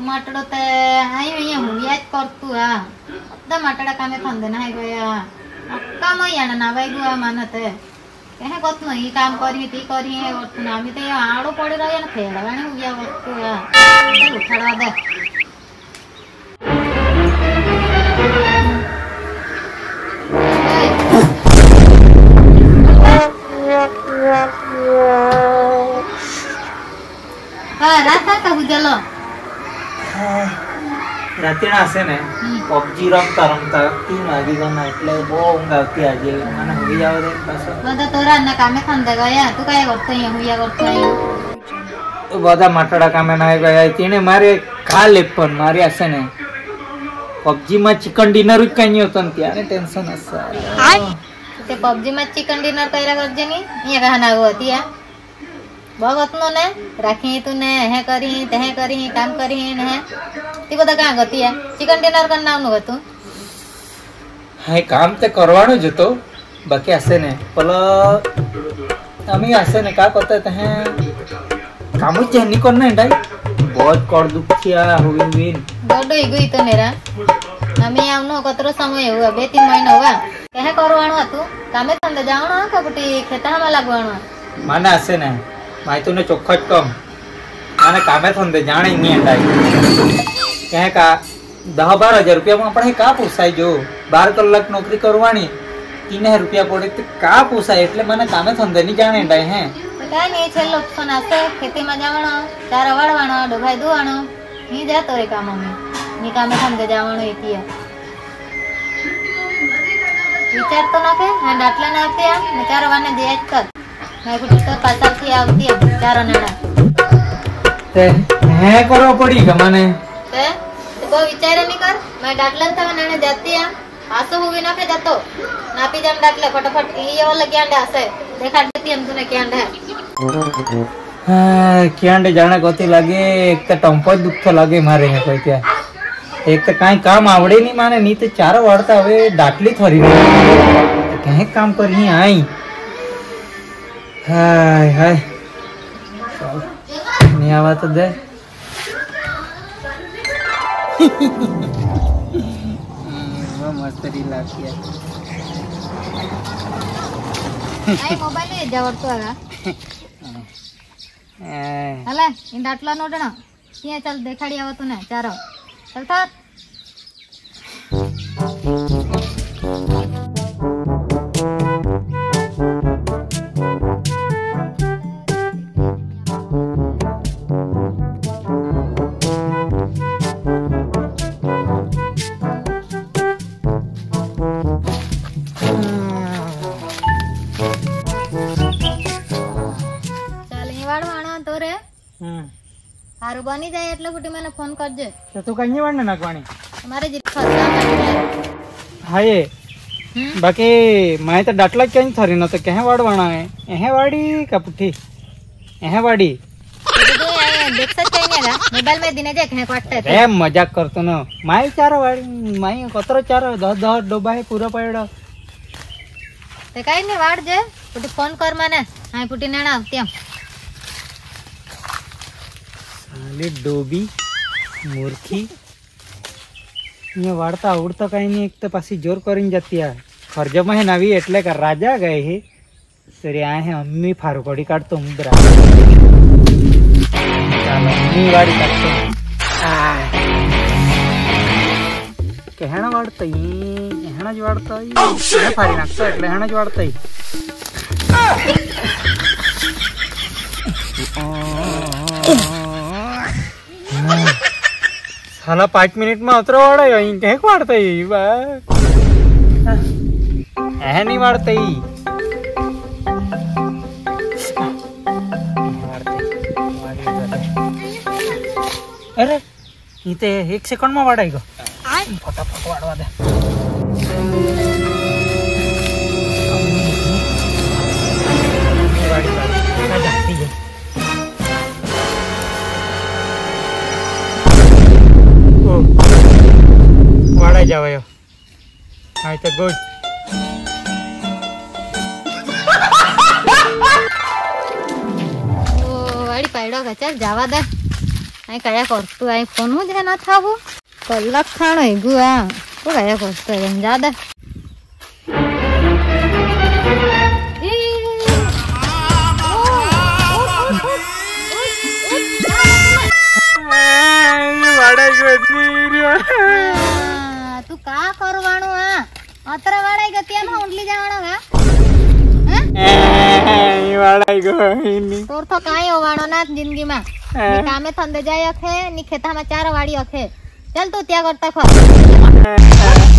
माटड़ो ते हाई भैया हूँ याद कर तू आ अद्दा माटड़ा कामे फंदे ना है गया काम ही आना ना भाई गुआ मानते कहे कत नहीं काम करी ती करी है और तू नामी ते आड़ो पड़े रहा ना फेड़ा गाने हो गया वक्त तू आ चल उठाड़ा दे हाँ रास्ता का बुझलो रात्रि आसे ने पबजी रमता रमता 3 वागी गना એટલે બહુ ઊંઘ આવતી આજે મને હોઈ જાવ દે પાછો બધા તોરા ના કામે ખંદે ગયા તું કાય કરતો અહીં હોયા કરતો અહીં બધા માટડા કામે ના ગયા તેને મારે ખા લે પણ મારી આસે ને પબજી માં ચિકન ડિનર જ કઈ નહોતો ને ત્યારે ટેન્શન હશે તે પબજી માં ચિકન ડિનર કર્યા કરજે ની અહીંયા કહાના આવતી આ भगतनो ने राखी तूने हे करी काम करी ने ती बदा का गती है चिकन डिनर करना नु गतु हाय काम ते करवानो जतो बाकी आसे ने पला आमी आसे ने का करते ते काम जे नहीं करना डाई बहुत कर दुखिया होविन गडो इगई तो नेरा आमी आवनो कतरो समय हुआ 2-3 महीना हुआ कहे करवानो तू कामे तंदे जावनो का बुटी खेता में लागवानो माने आसे ने माई तूने चोखट कम माने कामे थंदे जाने नहीं अंडाई कहे का 10-12 हजार रुपया में अपने का पोसाय जो 12 कलाक नौकरी करवानी 3000 रुपया पड़े तो का पोसाय એટલે મને કામે ધંધે ની જાણે અંડાઈ હે કાઈ નહીં છેલ્લો ઓપ્શન આસે ખેતી માં જાવણો ચારા વાળવાનો ડોભાઈ દુવાનો ની જાતો રે કામ में ની કામે ધંધે જાવણો એતીયા વિચાર તો નાખે હા દાટલા ના આપ્યા ને ચારવાને દે જ કર मैं कुछ तो पासा थी आवती है चारों नेड़ा ते है करो पड़ी का माने ते को विचार नहीं कर मैं डाटलन था नेने जाती है आसो हुई ना के जातो नापी जम डाटले फटाफट ये वाला क्या अंडा से देखा देती हम तूने क्या अंडा है हां क्या अंडे जाने कोती लगे एक तो टंपो दुख लगे मारे है कोई क्या एक तो काई काम आवड़े नहीं माने नहीं तो चारों वाड़ता हवे डाटली थोड़ी तो कहे काम कर ही आई हाय हाय नहीं आवा तो दे वो मस्त रीला किया आई मोबाइल ले जावर तो आगा हला इन डाटला नोडना किया चल देखाड़ी आवा तूने चारो चल था हारू बनी जाए એટલે ફૂટી મને ફોન કરજે તો તું કઈ વાડ ના નાખવાની તમારે જે ખર્ચા માટે હાય બાકી માય તો ડાટલા કેમ થરી ન તો કહે વાડવાના હે વાડી का पुठी હે વાડી देख सकते हैं ना मोबाइल में दिने देख है काटते ए मजाक करतो न माय चार वाडी माय कतरो चार 10 डब्बा है पूरा पड़ो ते काई ने वाड जे पुटी फोन कर माने हाय पुटी नेणा आवती साले डोबी मूर्खी ये वाड़ता उड़ता कहीं नहीं एक तो पासी जोर करीन जाती है खर्ज में है नवी एटले का राजा गए है तेरे आए हैं अम्मी फारूकोड़ी काटतो मुद्रा चलो अम्मी वाड़ी काटतो कहना वाड़ता ही कहना जो वाड़ता ही ये फारी नाकतो एटले कहना जो वाड़ता ही साला 5 मिनट में उतरो वाड़ा यहीं कहीं वाड़ता ही बा नहीं वाड़ता ही अरे इते 1 सेकंड में वाड़ाई गो फटाफट वाड़वा दे वाड़ी मैं जाती है ओ वाड़ा जावयो हाय तो गुड वाड़ी पाइडो का चल जावा दे आई कया करतु आई फोन हो जे ना थाबो कल्ला खाण है गुआ को कया करतु है जा दे तू का करवाणो आ अत्र वाड़ाई गतिया में उंडली जावणो गा वाड़ाई गईनी तोर तो काई होवाणो ना जिंदगी में नी कामे थंदे जाय अखे नी खेता में चार वाड़ी अखे चल तू त्या करता खा